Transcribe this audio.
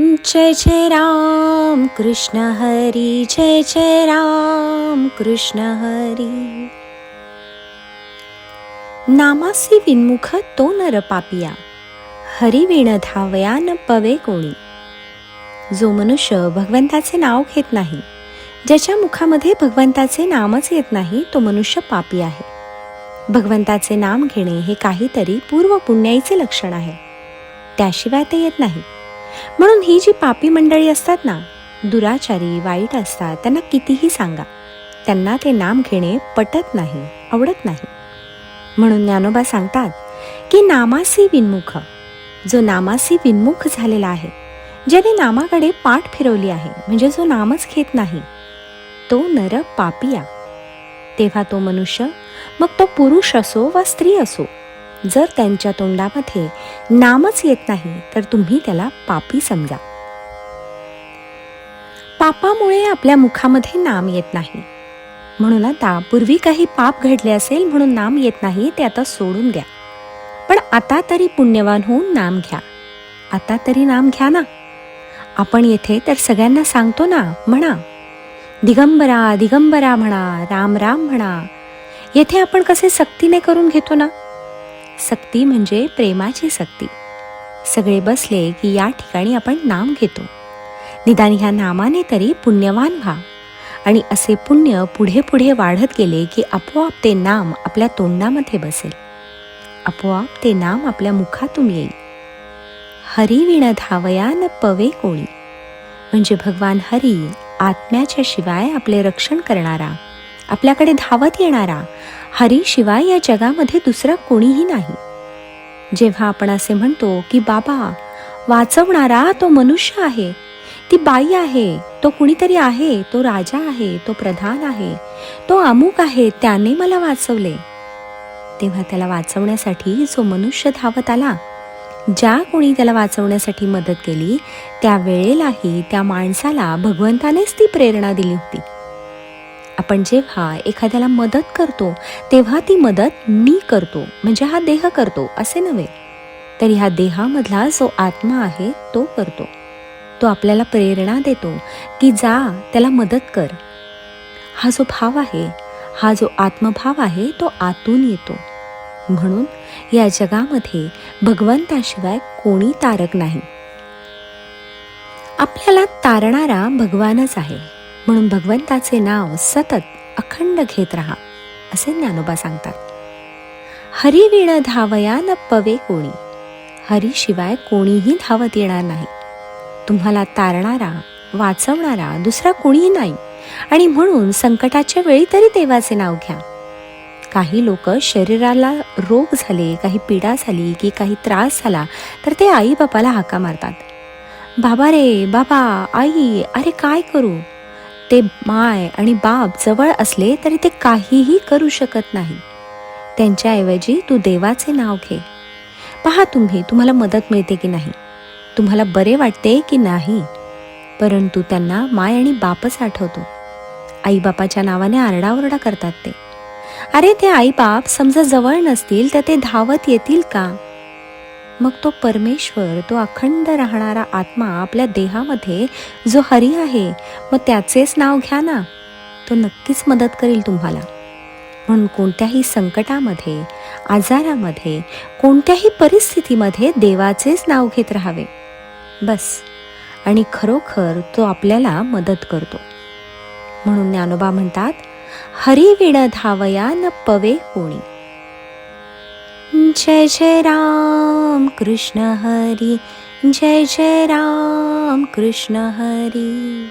जय जय राम कृष्ण हरी, जय जय राम कृष्ण हरी. नामासी विन्मुख तो नर पापिया, हरी विण धावया न पवे कोणी. जो मनुष्य भगवंताचे नाव घेत नाही, ज्याच्या मुखामध्ये भगवंताचे नामच येत नाही, तो मनुष्य पापी आहे. भगवंताचे नाम घेणे हे काहीतरी पूर्व पुण्याईचे लक्षण आहे, त्याशिवाय ते येत नाही. म्हणून ही जी पापी मंडळी असतात ना, दुराचारी वाईट असतात, त्यांना कितीही सांगा, त्यांना ते नाम घेणे पटत नाही, आवडत नाही. म्हणून ज्ञानोबा सांगतात की नामासी विन्मुख, जो नामासी विन्मुख झालेला आहे, ज्याने नामाकडे पाठ फिरवली आहे, म्हणजे जो नामच घेत नाही, तो नर पापिया. तेव्हा तो मनुष्य, मग तो पुरुष असो वा स्त्री असो, जर त्यांच्या तोंडामध्ये नामच येत नाही, तर तुम्ही त्याला पापी समजा. पापामुळे आपल्या मुखामध्ये नाम येत नाही. म्हणून आता पूर्वी काही पाप घडले असेल म्हणून नाम येत नाही, ते आता सोडून द्या. पण आता तरी पुण्यवान होऊन नाम घ्या. आता तरी नाम घ्या ना. आपण येथे तर सगळ्यांना सांगतो ना, म्हणा दिगंबरा दिगंबरा म्हणा, राम राम म्हणा. येथे आपण कसे सक्तीने करून घेतो ना. सक्ती म्हणजे प्रेमाची सक्ती. सगळे बसले की या ठिकाणी आपण नाम घेतो. निदान ह्या नामाने तरी पुण्यवान व्हा. आणि असे पुण्य पुढे पुढे वाढत गेले की आपोआप ते नाम आपल्या तोंडामध्ये बसेल, आपोआप ते नाम आपल्या मुखातून येईल. हरी विण धावया न पवे कोणी, म्हणजे भगवान हरी आत्म्याच्या शिवाय आपले रक्षण करणारा, आपल्याकडे धावत येणारा हरी शिवाय या जगामध्ये दुसरा कोणीही नाही. जेव्हा आपण असे म्हणतो की बाबा वाचवणारा तो मनुष्य आहे, ती बाई आहे, तो कुणीतरी आहे, तो राजा आहे, तो प्रधान आहे, तो अमुक आहे, त्याने मला वाचवले, तेव्हा त्याला वाचवण्यासाठी जो मनुष्य धावत आला, ज्या कोणी त्याला वाचवण्यासाठी मदत केली, त्या वेळेलाही त्या माणसाला भगवंतानेच ती प्रेरणा दिली होती. आपण जेव्हा एखाद्याला मदत करतो, तेव्हा ती मदत मी करतो, म्हणजे हा देह करतो असे नव्हे, तर ह्या देहामधला जो आत्मा आहे तो करतो. तो आपल्याला प्रेरणा देतो की जा त्याला मदत कर. हा जो भाव आहे, हा जो आत्मभाव आहे, तो आतून येतो. म्हणून या जगामध्ये भगवंताशिवाय कोणी तारक नाही. आपल्याला तारणारा भगवानच आहे. म्हणून भगवंताचे नाव सतत अखंड घेत राहा, असे ज्ञानोबा सांगतात. हरी विण धावया न पवे कोणी, हरी शिवाय कोणीही धावत येणार नाही. तुम्हाला तारणारा वाचवणारा दुसरा कोणीही नाही. आणि म्हणून संकटाच्या वेळी तरी देवाचे नाव घ्या. काही लोक शरीराला रोग झाले, काही पीडा झाली की काही त्रास झाला, तर ते आई बापाला हाका मारतात, बाबा रे बाबा, आई, अरे काय करू. ते माय आणि बाप जवळ असले तरी ते काहीही करू शकत नाही. त्यांच्याऐवजी तू देवाचे नाव घे. पहा तुम्हाला मदत मिळते की नाही, तुम्हाला बरे वाटते की नाही, परंतु त्यांना माय आणि बापच आठवतो. आईबापाच्या नावाने आरडाओरडा करतात ते. अरे ते आईबाप समजा जवळ नसतील तर ते धावत येतील का. मग तो परमेश्वर, तो अखंड राहणारा आत्मा आपल्या देहामध्ये जो हरी आहे, मग त्याचेच नाव घ्या ना. तो नक्कीच मदत करेल तुम्हाला. म्हणून कोणत्याही संकटामध्ये, आजारामध्ये, कोणत्याही परिस्थितीमध्ये देवाचेच नाव घेत राहावे बस. आणि खरोखर तो आपल्याला मदत करतो. म्हणून ज्ञानोबा म्हणतात, हरी विण धावया न पवे कोणी. जय जय राम कृष्ण हरी, जय जय राम कृष्ण हरी.